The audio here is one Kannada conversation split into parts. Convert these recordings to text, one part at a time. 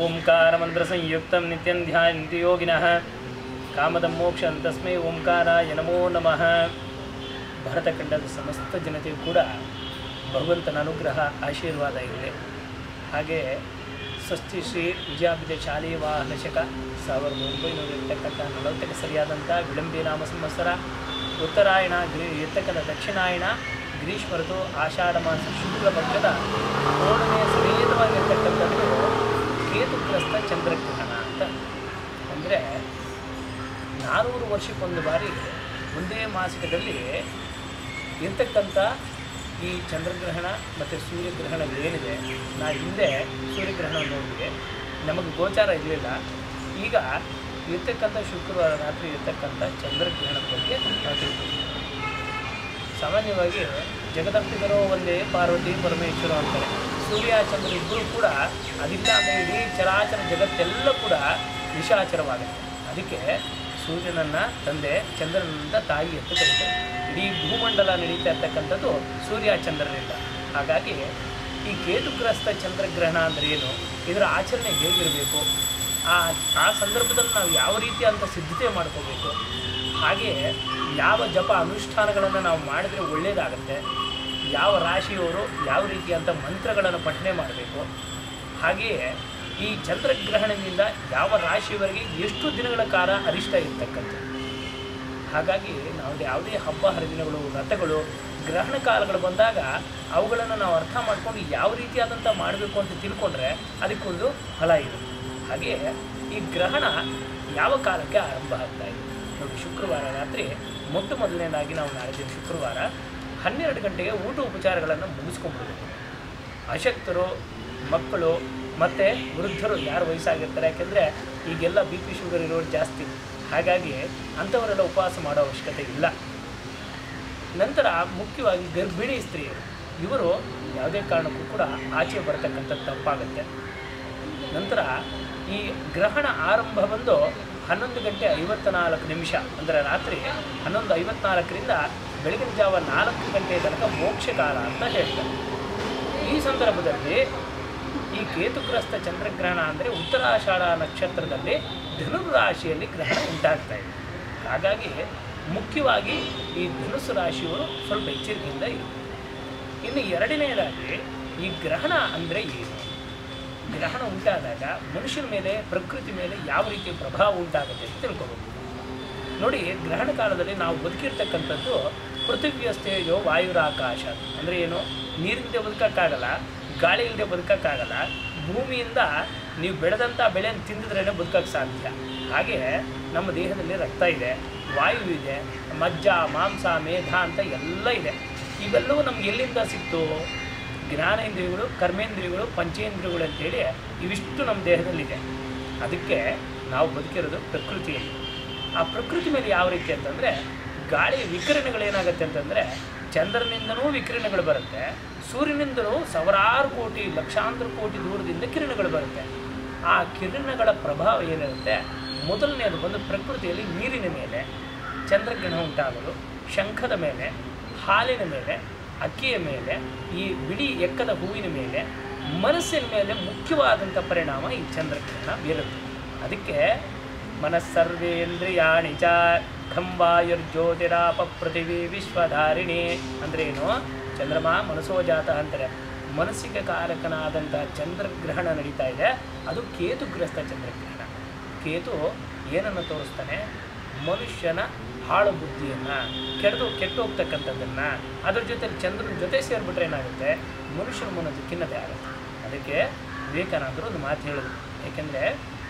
ಓಂಕಾರ ಮಂತ್ರ ಸಂಯುಕ್ತ ನಿತ್ಯಂ ಧ್ಯಾಯಂತಿ ಯೋಗಿನಃ ಕಾಮದ ಮೋಕ್ಷ ತಸ್ಮೈ ಓಂಕಾರಾಯ ನಮೋ ನಮಃ. ಭರತಖಂಡದ ಸಮಸ್ತ ಜನತೆಯು ಕೂಡ ಭಗವಂತನ ಅನುಗ್ರಹ ಆಶೀರ್ವಾದ ಇದೆ. ಹಾಗೆ ಸ್ವಸ್ತಿ ಶ್ರೀ ವಿಜಯಾಭಿಜಯ ಶಾಲೆಯ ವಾಹನ ಶಕ 1940 ಸರಿಯಾದಂಥ ವಿಳಂಬಿ ನಾಮ ಸಂವತ್ಸರ ಉತ್ತರಾಯಣ ಇರ್ತಕ್ಕಂಥ ದಕ್ಷಿಣಾಯಣ ಗ್ರೀಷ್ಮ ಋತು ಆಷಾಢ ಮಾಸ ಶುಕ್ಲ ಪಕ್ಷದ ಪೂರ್ಣನೆಯ ಸಮೇತವಾಗಿರ್ತಕ್ಕಂಥದ್ದು ಕೇತುಗ್ರಸ್ತ ಚಂದ್ರಗ್ರಹಣ ಅಂತ. ಅಂದರೆ 400 ವರ್ಷಕ್ಕೊಂದು ಬಾರಿ ಒಂದೇ ಮಾಸಿಕದಲ್ಲಿ ಇರ್ತಕ್ಕಂಥ ಈ ಚಂದ್ರಗ್ರಹಣ ಮತ್ತು ಸೂರ್ಯಗ್ರಹಣಗಳೇನಿದೆ, ನಾವು ಹಿಂದೆ ಸೂರ್ಯಗ್ರಹಣ ನೋಡಿದ್ವಿ, ನಮಗೆ ಗೋಚಾರ ಇರಲಿಲ್ಲ. ಈಗ ಇರ್ತಕ್ಕಂಥ ಶುಕ್ರವಾರ ರಾತ್ರಿ ಇರ್ತಕ್ಕಂಥ ಚಂದ್ರಗ್ರಹಣದ ಬಗ್ಗೆ ನಾವು ತಿಳ್ಕೊಳ್ತೀವಿ. ಸಾಮಾನ್ಯವಾಗಿ ಜಗದಂಬಿಗರೋ ಒಂದೇ ಪಾರ್ವತಿ ಪರಮೇಶ್ವರ ಅಂತಾರೆ. ಸೂರ್ಯ ಚಂದ್ರ ಇಬ್ಬರೂ ಕೂಡ ಅದಿಲ್ಲ ಅಂದರೆ ಇಡೀ ಚರಾಚರ ಜಗತ್ತೆಲ್ಲ ಕೂಡ ನಿಶಾಚರವಾಗುತ್ತೆ. ಅದಕ್ಕೆ ಸೂರ್ಯನನ್ನು ತಂದೆ, ಚಂದ್ರನನ್ನ ತಾಯಿ ಅಂತ ಕರೀತಾರೆ. ಇಡೀ ಭೂಮಂಡಲ ನಡೀತಾ ಇರ್ತಕ್ಕಂಥದ್ದು ಸೂರ್ಯ ಚಂದ್ರನಿಂದ. ಹಾಗಾಗಿ ಈ ಕೇತುಗ್ರಸ್ತ ಚಂದ್ರಗ್ರಹಣ ಅಂದರೆ ಏನು, ಇದರ ಆಚರಣೆ ಹೇಗಿರಬೇಕು, ಆ ಸಂದರ್ಭದಲ್ಲಿ ನಾವು ಯಾವ ರೀತಿಯಾದಂಥ ಸಿದ್ಧತೆ ಮಾಡ್ಕೋಬೇಕು, ಹಾಗೆಯೇ ಯಾವ ಜಪ ಅನುಷ್ಠಾನಗಳನ್ನು ನಾವು ಮಾಡಿದ್ರೆ ಒಳ್ಳೆಯದಾಗುತ್ತೆ, ಯಾವ ರಾಶಿಯವರು ಯಾವ ರೀತಿಯಾದಂಥ ಮಂತ್ರಗಳನ್ನು ಪಠನೆ ಮಾಡಬೇಕು, ಹಾಗೆಯೇ ಈ ಚಂದ್ರಗ್ರಹಣದಿಂದ ಯಾವ ರಾಶಿಯವರೆಗೆ ಎಷ್ಟು ದಿನಗಳ ಕಾಲ ಅರಿಷ್ಟ ಇರ್ತಕ್ಕಂಥದ್ದು. ಹಾಗಾಗಿ ನಾವು ಯಾವುದೇ ಹಬ್ಬ ಹರಿದಿನಗಳು, ವ್ರತಗಳು, ಗ್ರಹಣ ಕಾಲಗಳು ಬಂದಾಗ ಅವುಗಳನ್ನು ನಾವು ಅರ್ಥ ಮಾಡ್ಕೊಂಡು ಯಾವ ರೀತಿಯಾದಂಥ ಮಾಡಬೇಕು ಅಂತ ತಿಳ್ಕೊಂಡ್ರೆ ಅದಕ್ಕೊಂದು ಫಲ ಇದೆ. ಹಾಗೆಯೇ ಈ ಗ್ರಹಣ ಯಾವ ಕಾಲಕ್ಕೆ ಆರಂಭ ಆಗ್ತಾ ಇದೆ ನೋಡಿ. ಶುಕ್ರವಾರ ರಾತ್ರಿ ಮೊದಲನೇದಾಗಿ ನಾವು ನಾಳಿದ್ದು ಶುಕ್ರವಾರ 12 ಗಂಟೆಗೆ ಊಟ ಉಪಚಾರಗಳನ್ನು ಮುಗಿಸ್ಕೊಂಡ್ಬಿಡ್ಬೇಕು. ಅಶಕ್ತರು, ಮಕ್ಕಳು ಮತ್ತು ವೃದ್ಧರು ಯಾರು ವಯಸ್ಸಾಗಿರ್ತಾರೆ, ಯಾಕೆಂದರೆ ಈಗೆಲ್ಲ BP ಶುಗರ್ ಇರೋರು ಜಾಸ್ತಿ, ಹಾಗಾಗಿ ಅಂಥವರೆಲ್ಲ ಉಪವಾಸ ಮಾಡೋ ಅವಶ್ಯಕತೆ ಇಲ್ಲ. ನಂತರ ಮುಖ್ಯವಾಗಿ ಗರ್ಭಿಣಿ ಸ್ತ್ರೀಯರು, ಇವರು ಯಾವುದೇ ಕಾರಣಕ್ಕೂ ಕೂಡ ಆಚೆ ಬರತಕ್ಕಂಥದ್ದು ತಪ್ಪಾಗುತ್ತೆ. ನಂತರ ಈ ಗ್ರಹಣ ಆರಂಭ ಬಂದು 11:54 ಅಂದರೆ ರಾತ್ರಿ 11:54ರಿಂದ ಬೆಳಗಿನ ಜಾವ 4 ಗಂಟೆ ತನಕ ಮೋಕ್ಷ ಕಾಲ ಅಂತ ಹೇಳ್ತಾರೆ. ಈ ಸಂದರ್ಭದಲ್ಲಿ ಈ ಕೇತುಗ್ರಸ್ತ ಚಂದ್ರಗ್ರಹಣ ಅಂದರೆ ಉತ್ತರಾಷಾಢ ನಕ್ಷತ್ರದಲ್ಲಿ ಧನುರ್ ರಾಶಿಯಲ್ಲಿ ಗ್ರಹಣ ಉಂಟಾಗ್ತಾ ಇದೆ. ಹಾಗಾಗಿ ಮುಖ್ಯವಾಗಿ ಈ ಧನುಸ್ಸು ರಾಶಿಯವರು ಸ್ವಲ್ಪ ಎಚ್ಚರಿಕೆಯಿಂದ ಇರುತ್ತೆ. ಇನ್ನು ಎರಡನೆಯದಾಗಿ ಈ ಗ್ರಹಣ ಅಂದರೆ ಏನು, ಗ್ರಹಣ ಉಂಟಾದಾಗ ಮನುಷ್ಯನ ಮೇಲೆ, ಪ್ರಕೃತಿ ಮೇಲೆ ಯಾವ ರೀತಿಯ ಪ್ರಭಾವ ಉಂಟಾಗುತ್ತೆ ಅಂತ ತಿಳ್ಕೊಬೇಕು. ನೋಡಿ, ಗ್ರಹಣ ಕಾಲದಲ್ಲಿ ನಾವು ಬದುಕಿರ್ತಕ್ಕಂಥದ್ದು ಪೃಥ್ವಿಯ ತೇಜೋ ವಾಯುರಾಕಾಶ ಅಂದರೆ ಏನು, ನೀರಿಲ್ಲದೆ ಬದುಕೋಕ್ಕಾಗಲ್ಲ, ಗಾಳಿ ಇಲ್ಲದೆ ಬದುಕೋಕ್ಕಾಗಲ್ಲ, ಭೂಮಿಯಿಂದ ನೀವು ಬೆಳೆದಂಥ ಬೆಳೆಯನ್ನು ತಿಂದಿದ್ರೇ ಬದುಕೋಕ್ಕೆ ಸಾಧ್ಯ. ಹಾಗೆ ನಮ್ಮ ದೇಹದಲ್ಲಿ ರಕ್ತ ಇದೆ, ವಾಯು ಇದೆ, ಮಜ್ಜ, ಮಾಂಸ, ಮೇಧ ಅಂತ ಎಲ್ಲ ಇದೆ. ಇವೆಲ್ಲವೂ ನಮ್ಗೆ ಎಲ್ಲಿಂದ ಸಿಕ್ತು? ಜ್ಞಾನೇಂದ್ರಿಯಗಳು, ಕರ್ಮೇಂದ್ರಿಯಗಳು, ಪಂಚೇಂದ್ರಿಯಗಳು ಅಂತೇಳಿ ಇವಿಷ್ಟು ನಮ್ಮ ದೇಹದಲ್ಲಿದೆ. ಅದಕ್ಕೆ ನಾವು ಬದುಕಿರೋದು ಪ್ರಕೃತಿಯಲ್ಲಿ. ಆ ಪ್ರಕೃತಿ ಮೇಲೆ ಯಾವ ರೀತಿ ಅಂತಂದರೆ, ಗಾಳಿಯ ವಿಕಿರಣಗಳೇನಾಗುತ್ತೆ ಅಂತಂದರೆ ಚಂದ್ರನಿಂದನೂ ವಿಕಿರಣಗಳು ಬರುತ್ತೆ, ಸೂರ್ಯನಿಂದಲೂ ಸಾವಿರಾರು ಕೋಟಿ, ಲಕ್ಷಾಂತರ ಕೋಟಿ ದೂರದಿಂದ ಕಿರಣಗಳು ಬರುತ್ತೆ. ಆ ಕಿರಣಗಳ ಪ್ರಭಾವ ಏನಿರುತ್ತೆ, ಮೊದಲನೇದು ಬಂದು ಪ್ರಕೃತಿಯಲ್ಲಿ ನೀರಿನ ಮೇಲೆ ಚಂದ್ರಗ್ರಹಣ ಉಂಟಾಗೋದು, ಶಂಖದ ಮೇಲೆ, ಹಾಲಿನ ಮೇಲೆ, ಅಕ್ಕಿಯ ಮೇಲೆ, ಈ ಬಿಳಿ ಎಕ್ಕದ ಹೂವಿನ ಮೇಲೆ, ಮನಸ್ಸಿನ ಮೇಲೆ ಮುಖ್ಯವಾದಂಥ ಪರಿಣಾಮ ಈ ಚಂದ್ರಗ್ರಹಣ ಬೀರುತ್ತೆ. ಅದಕ್ಕೆ ಮನಸ್ಸರ್ವೇಂದ್ರಿಯಾಣಿ ಚ ಖಂವಾಯುರ್ಜ್ಯೋತಿರಾಪ ಪೃಥಿವಿ ವಿಶ್ವಧಾರಿಣಿ ಅಂದರೆ ಏನು, ಚಂದ್ರಮ ಮನಸೋಜಾತ ಅಂತಾರೆ. ಮನಸ್ಸಿಗೆ ಕಾರಕನಾದಂಥ ಚಂದ್ರಗ್ರಹಣ ನಡೀತಾ ಇದೆ, ಅದು ಕೇತುಗ್ರಸ್ತ ಚಂದ್ರಗ್ರಹಣ. ಕೇತು ಏನನ್ನು ತೋರಿಸ್ತಾನೆ, ಮನುಷ್ಯನ ಹಾಳು ಬುದ್ಧಿಯನ್ನು, ಕೆಟ್ಟು ಹೋಗ್ತಕ್ಕಂಥದ್ದನ್ನು, ಅದ್ರ ಜೊತೆ ಚಂದ್ರನ ಜೊತೆ ಸೇರಿಬಿಟ್ರೆ ಏನಾಗುತ್ತೆ, ಮನುಷ್ಯನ ಮನಸ್ಸು ಖಿನ್ನತೆ ಆಗುತ್ತೆ. ಅದಕ್ಕೆ ವಿವೇಕಾನಂದರು ಒಂದು ಮಾತು ಹೇಳಿದ್ರು, ಏಕೆಂದರೆ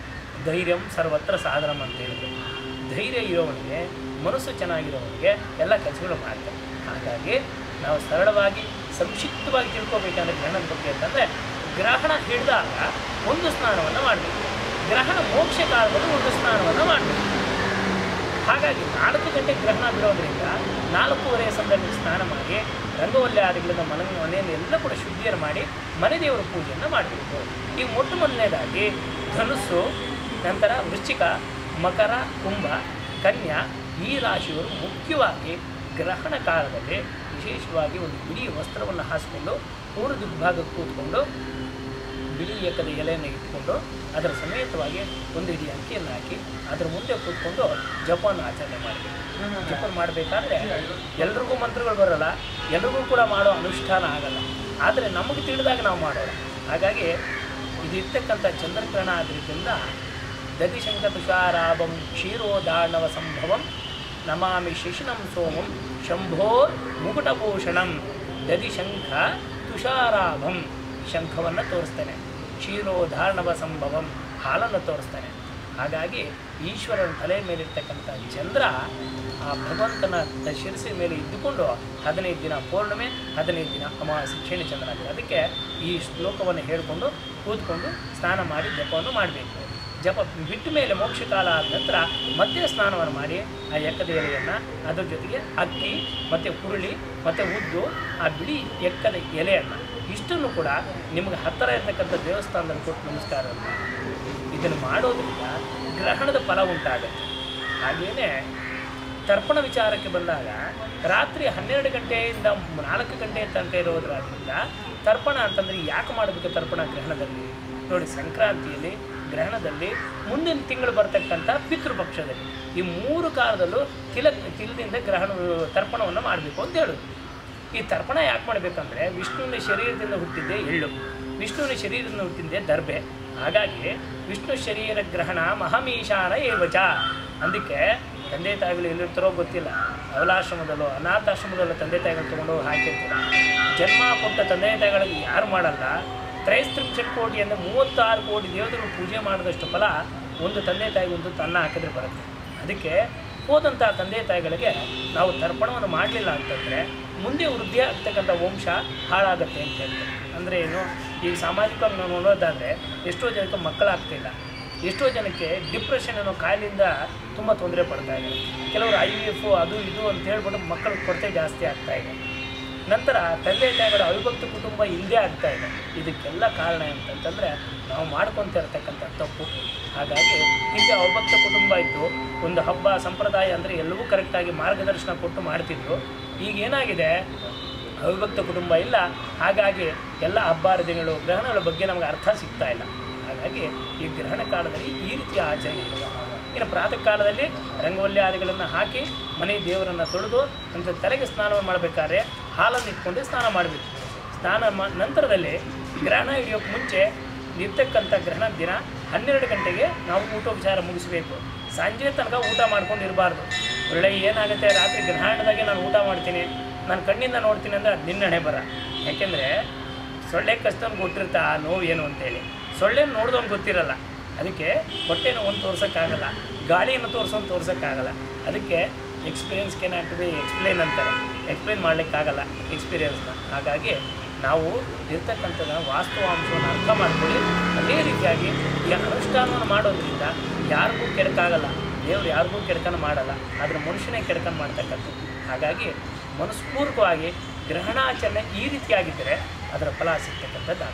ಧೈರ್ಯಂ ಸರ್ವತ್ರ ಸಾಧನಂ ಅಂತ ಹೇಳಿದ್ರು. ಧೈರ್ಯ ಇರೋವನಿಗೆ, ಮನಸ್ಸು ಚೆನ್ನಾಗಿರೋವನಿಗೆ ಎಲ್ಲ ಕೆಲಸಗಳು ಮಾಡ್ತಾರೆ. ಹಾಗಾಗಿ ನಾವು ಸರಳವಾಗಿ ಸಂಕ್ಷಿಪ್ತವಾಗಿ ತಿಳ್ಕೊಬೇಕಂದ್ರೆ ಗ್ರಹಣದ ಬಗ್ಗೆ ಅಂತಂದರೆ, ಗ್ರಹಣ ಹಿಡಿದಾಗ ಒಂದು ಸ್ನಾನವನ್ನು ಮಾಡಬೇಕು, ಗ್ರಹಣ ಮೋಕ್ಷ ಕಾಲದಲ್ಲಿ ಒಂದು ಸ್ನಾನವನ್ನು ಮಾಡಬೇಕು. ಹಾಗಾಗಿ 4 ಗಂಟೆಗೆ ಗ್ರಹಣ ಬಿಡೋದ್ರಿಂದ 4:30 ಸಂದರ್ಭದಲ್ಲಿ ಸ್ನಾನ ಮಾಡಿ ರಂಗವಲ್ಯಾದಿಗಳಿಂದ ಮನೆಯಲ್ಲಿ ಎಲ್ಲ ಕೂಡ ಶುದ್ಧಿಯನ್ನು ಮಾಡಿ ಮನೆ ದೇವರ ಪೂಜೆಯನ್ನು ಮಾಡಬೇಕು. ಈಗ ಮೊದಲನೇದಾಗಿ ಧನುಸ್ಸು, ನಂತರ ವೃಶ್ಚಿಕ, ಮಕರ, ಕುಂಭ, ಕನ್ಯಾ ಈ ರಾಶಿಯವರು ಮುಖ್ಯವಾಗಿ ಗ್ರಹಣ ಕಾಲದಲ್ಲಿ ವಿಶೇಷವಾಗಿ ಒಂದು ಬಿಳಿ ವಸ್ತ್ರವನ್ನು ಹಾಸಿಕೊಂಡು ಪೂರ್ವ ದಿಗ್ಭಾಗಕ್ಕೆ ಕೂತ್ಕೊಂಡು ಬಿಳಿ ಏಕದ ಎಲೆಯನ್ನು ಇಟ್ಕೊಂಡು ಅದರ ಸಮೇತವಾಗಿ ಒಂದು ಇಡೀ ಅಕ್ಕಿಯನ್ನು ಹಾಕಿ ಅದರ ಮುಂದೆ ಕೂತ್ಕೊಂಡು ಜಪವನ್ನು ಆಚರಣೆ ಮಾಡಬೇಕು. ಜಪ ಮಾಡಬೇಕಾದ್ರೆ ಎಲ್ರಿಗೂ ಮಂತ್ರಗಳು ಬರೋಲ್ಲ, ಎಲ್ರಿಗೂ ಕೂಡ ಮಾಡೋ ಅನುಷ್ಠಾನ ಆಗಲ್ಲ. ಆದರೆ ನಮಗೆ ತಿಳಿದಾಗ ನಾವು ಮಾಡೋಣ. ಹಾಗಾಗಿ ಇದಿರ್ತಕ್ಕಂಥ ಚಂದ್ರಗ್ರಹಣ ಆದ್ದರಿಂದ ದಧಿಶಂಕ ತುಷಾರಾಭಂ ಕ್ಷೀರೋದಾರ್ಣವ ಸಂಭವಂ ನಮಾಮಿ ಶಿಶಿನಂ ಸೋಮಂ ಶಂಭೋ ಮುಕುಟಭೂಷಣಂ. ದಧಿಶಂಖ ತುಷಾರಾಭಂ, ಶಂಖವನ್ನು ತೋರಿಸ್ತಾನೆ. ಕ್ಷೀರೋದಾರ್ಣವ ಸಂಭವಂ, ಹಾಲನ್ನು ತೋರಿಸ್ತಾನೆ. ಹಾಗಾಗಿ ಈಶ್ವರನ ತಲೆಯ ಮೇಲಿರ್ತಕ್ಕಂಥ ಚಂದ್ರ ಆ ಭಗವಂತನ ಶಿರಸಿನ ಮೇಲೆ ಇದ್ದುಕೊಂಡು 15 ದಿನ ಪೌರ್ಣಿಮೆ, 15 ದಿನ ಅಮಾವಾಸ್ಯೆ ಕ್ಷೀಣ ಚಂದ್ರ ಆಗ್ತದೆ. ಅದಕ್ಕೆ ಈ ಶ್ಲೋಕವನ್ನು ಹೇಳಿಕೊಂಡು ಕೂತ್ಕೊಂಡು ಸ್ನಾನ ಮಾಡಿ ಜಪವನ್ನು ಮಾಡಬೇಕು. ಜಪ ಬಿಟ್ಟ ಮೇಲೆ ಮೋಕ್ಷ ಕಾಲ ಆದ ನಂತರ ಮತ್ತೆ ಸ್ನಾನವನ್ನು ಮಾಡಿ ಆ ಎಕ್ಕದ ಎಲೆಯನ್ನು ಅದ್ರ ಜೊತೆಗೆ ಅಕ್ಕಿ ಮತ್ತು ಹುರುಳಿ ಮತ್ತು ಉದ್ದು ಆ ಬಿಳಿ ಎಕ್ಕದ ಎಲೆಯನ್ನು ಇಷ್ಟನ್ನು ಕೂಡ ನಿಮಗೆ ಹತ್ತಿರ ಇರ್ತಕ್ಕಂಥ ದೇವಸ್ಥಾನದಲ್ಲಿ ಕೊಟ್ಟು ನಮಸ್ಕಾರವನ್ನು ಮಾಡಿ. ಇದನ್ನು ಮಾಡೋದ್ರಿಂದ ಗ್ರಹಣದ ಫಲ ಉಂಟಾಗುತ್ತೆ. ಹಾಗೆಯೇ ತರ್ಪಣ ವಿಚಾರಕ್ಕೆ ಬಂದಾಗ ರಾತ್ರಿ 12 ಗಂಟೆಯಿಂದ 4 ಗಂಟೆ ತನಕ ಇರೋದ್ರಿಂದ ತರ್ಪಣ ಅಂತಂದರೆ ಯಾಕೆ ಮಾಡಬೇಕು? ತರ್ಪಣ ಗ್ರಹಣದಲ್ಲಿ ನೋಡಿ, ಸಂಕ್ರಾಂತಿಯಲ್ಲಿ, ಗ್ರಹಣದಲ್ಲಿ, ಮುಂದಿನ ತಿಂಗಳು ಬರ್ತಕ್ಕಂಥ ಪಿತೃಪಕ್ಷದಲ್ಲಿ ಈ 3 ಕಾಲದಲ್ಲೂ ತಿಲದಿಂದ ತರ್ಪಣವನ್ನು ಮಾಡಬೇಕು ಅಂತ ಹೇಳೋದು. ಈ ತರ್ಪಣ ಯಾಕೆ ಮಾಡಬೇಕಂದ್ರೆ ವಿಷ್ಣುವಿನ ಶರೀರದಿಂದ ಹುಟ್ಟಿದ್ದೇ ಎಳ್ಳು, ವಿಷ್ಣುವಿನ ಶರೀರದಿಂದ ಹುಟ್ಟಿದ್ದೇ ದರ್ಬೆ. ಹಾಗಾಗಿ ವಿಷ್ಣು ಶರೀರ ಗ್ರಹಣ ಮಹಮೀಶಾನ ಏವಚ. ಅದಕ್ಕೆ ತಂದೆ ತಾಯಿಗಳು ಎಲ್ಲಿರ್ತಾರೋ ಗೊತ್ತಿಲ್ಲ, ಅವಲಾಶ್ರಮದಲ್ಲೋ ಅನಾಥಾಶ್ರಮದಲ್ಲೋ ತಂದೆ ತಾಯಿಗಳು ತೊಗೊಂಡು ಹಾಕಿರ್ತಾರೆ. ಜನ್ಮ ಕೊಟ್ಟ ತಂದೆ ತಾಯಿಗಳಿಗೆ ಯಾರು ಮಾಡಲ್ಲ. 33 ಕೋಟಿ ಅಂದರೆ 36 ಕೋಟಿ ದೇವತೆಗಳು ಪೂಜೆ ಮಾಡಿದಷ್ಟು ಫಲ ಒಂದು ತಂದೆ ತಾಯಿಗೊಂದು ತನ್ನ ಹಾಕಿದ್ರೆ ಬರುತ್ತೆ. ಅದಕ್ಕೆ ಹೋದಂಥ ತಂದೆ ತಾಯಿಗಳಿಗೆ ನಾವು ತರ್ಪಣವನ್ನು ಮಾಡಲಿಲ್ಲ ಅಂತಂದರೆ ಮುಂದೆ ವೃದ್ಧಿ ಆಗ್ತಕ್ಕಂಥ ವಂಶ ಹಾಳಾಗುತ್ತೆ ಅಂತ ಹೇಳ್ತಾರೆ. ಅಂದರೆ ಏನು, ಈಗ ಸಾಮಾಜಿಕವಾಗಿ ನಾವು ನೋಡೋದಾದರೆ ಎಷ್ಟೋ ಜನಕ್ಕೆ ಮಕ್ಕಳಾಗ್ತಿಲ್ಲ, ಎಷ್ಟೋ ಜನಕ್ಕೆ ಡಿಪ್ರೆಷನ್ ಅನ್ನೋ ಕಾಯಿಲೆಯಿಂದ ತುಂಬ ತೊಂದರೆ ಪಡ್ತಾ ಇದೆ. ಕೆಲವರು IVF ಅದು ಇದು ಅಂತ ಹೇಳ್ಬಿಟ್ಟು ಮಕ್ಕಳ ಕೊರತೆ ಜಾಸ್ತಿ ಆಗ್ತಾಯಿದೆ. ನಂತರ ತಂದೆ ತಾಯಿಗಳ ಅವಿಭಕ್ತ ಕುಟುಂಬ ಇಲ್ಲದೇ ಆಗ್ತಾ ಇದೆ. ಇದಕ್ಕೆಲ್ಲ ಕಾರಣ ಅಂತಂತಂದರೆ ನಾವು ಮಾಡ್ಕೊತಾ ಇರ್ತಕ್ಕಂಥ ತಪ್ಪು. ಹಾಗಾಗಿ ಹಿಂದೆ ಅವಿಭಕ್ತ ಕುಟುಂಬ ಇದ್ದು ಒಂದು ಹಬ್ಬ ಸಂಪ್ರದಾಯ ಅಂದರೆ ಎಲ್ಲವೂ ಕರೆಕ್ಟಾಗಿ ಮಾರ್ಗದರ್ಶನ ಕೊಟ್ಟು ಮಾಡ್ತಿದ್ರು. ಈಗ ಏನಾಗಿದೆ, ಅವಿಭಕ್ತ ಕುಟುಂಬ ಇಲ್ಲ. ಹಾಗಾಗಿ ಎಲ್ಲ ಹಬ್ಬ ಹರಿದಿನಗಳು ಗ್ರಹಣಗಳ ಬಗ್ಗೆ ನಮಗೆ ಅರ್ಥ ಸಿಗ್ತಾ ಇಲ್ಲ. ಹಾಗಾಗಿ ಈ ಗ್ರಹಣ ಕಾಲದಲ್ಲಿ ಈ ರೀತಿಯ ಆಚರಣೆ ಇದೆ. ಇನ್ನು ಪ್ರಾತಃ ಕಾಲದಲ್ಲಿ ರಂಗವಲ್ಯಾದಿಗಳನ್ನು ಹಾಕಿ ಮನೆ ದೇವರನ್ನು ತೊಳೆದು ನಂತರ ತಲೆಗೆ ಸ್ನಾನವನ್ನು ಮಾಡಬೇಕಾದ್ರೆ ಹಾಲನ್ನು ಇಟ್ಕೊಂಡೆ ಸ್ನಾನ ಮಾಡಬೇಕು. ನಂತರದಲ್ಲಿ ಗ್ರಹಣ ಹಿಡಿಯೋಕ್ಕೆ ಮುಂಚೆ ಇರ್ತಕ್ಕಂಥ ಗ್ರಹಣ ದಿನ 12 ಗಂಟೆಗೆ ನಾವು ಊಟೋಪಚಾರ ಮುಗಿಸಬೇಕು. ಸಂಜೆ ತನಕ ಊಟ ಮಾಡ್ಕೊಂಡು ಇರಬಾರ್ದು. ಒಳ್ಳೆ ಏನಾಗುತ್ತೆ, ರಾತ್ರಿ ಗ್ರಹಣದಾಗೆ ನಾನು ಊಟ ಮಾಡ್ತೀನಿ, ನಾನು ಕಣ್ಣಿಂದ ನೋಡ್ತೀನಿ ಅಂದರೆ ಅದು ನಿನ್ನಣೆ ಬರ. ಯಾಕೆಂದರೆ ಸೊಳ್ಳೆ ಕಷ್ಟವನ್ನು ಕೊಟ್ಟಿರ್ತಾ ಆ ನೋವು ಏನು ಅಂತೇಳಿ ಸೊಳ್ಳೆನ ನೋಡ್ದವ್ನು ಗೊತ್ತಿರಲ್ಲ. ಅದಕ್ಕೆ ಹೊಟ್ಟೆನ ಒಂದು ತೋರ್ಸೋಕ್ಕಾಗಲ್ಲ, ಗಾಳಿಯನ್ನು ತೋರ್ಸೋಕ್ಕಾಗಲ್ಲ. ಅದಕ್ಕೆ ಎಕ್ಸ್ಪೀರಿಯನ್ಸ್ ಕೆನಾಟ್ ಬಿ ಎಕ್ಸ್ಪ್ಲೇನ್ ಅಂತಾರೆ, ಎಕ್ಸ್ಪ್ಲೇನ್ ಮಾಡಲಿಕ್ಕಾಗಲ್ಲ ಎಕ್ಸ್ಪೀರಿಯನ್ಸ್ನ. ಹಾಗಾಗಿ ನಾವು ಇರ್ತಕ್ಕಂಥದ್ದು ವಾಸ್ತವಾಂಶವನ್ನು ಅರ್ಥ ಮಾಡ್ಕೊಳ್ಳಿ. ಅದೇ ರೀತಿಯಾಗಿ ಈ ಅನುಷ್ಠಾನವನ್ನು ಮಾಡೋದ್ರಿಂದ ಯಾರಿಗೂ ಕೆಡಕಾಗಲ್ಲ, ದೇವರು ಯಾರಿಗೂ ಕೆಡಕನ್ನು ಮಾಡಲ್ಲ, ಆದರೆ ಮನುಷ್ಯನೇ ಕೆಡಕನ್ನು ಮಾಡ್ತಕ್ಕಂಥದ್ದು. ಹಾಗಾಗಿ ಮನಸ್ಪೂರ್ವಕವಾಗಿ ಗ್ರಹಣಾಚರಣೆ ಈ ರೀತಿಯಾಗಿದ್ದರೆ ಅದರ ಫಲ ಸಿಗ್ತಕ್ಕಂಥದ್ದು.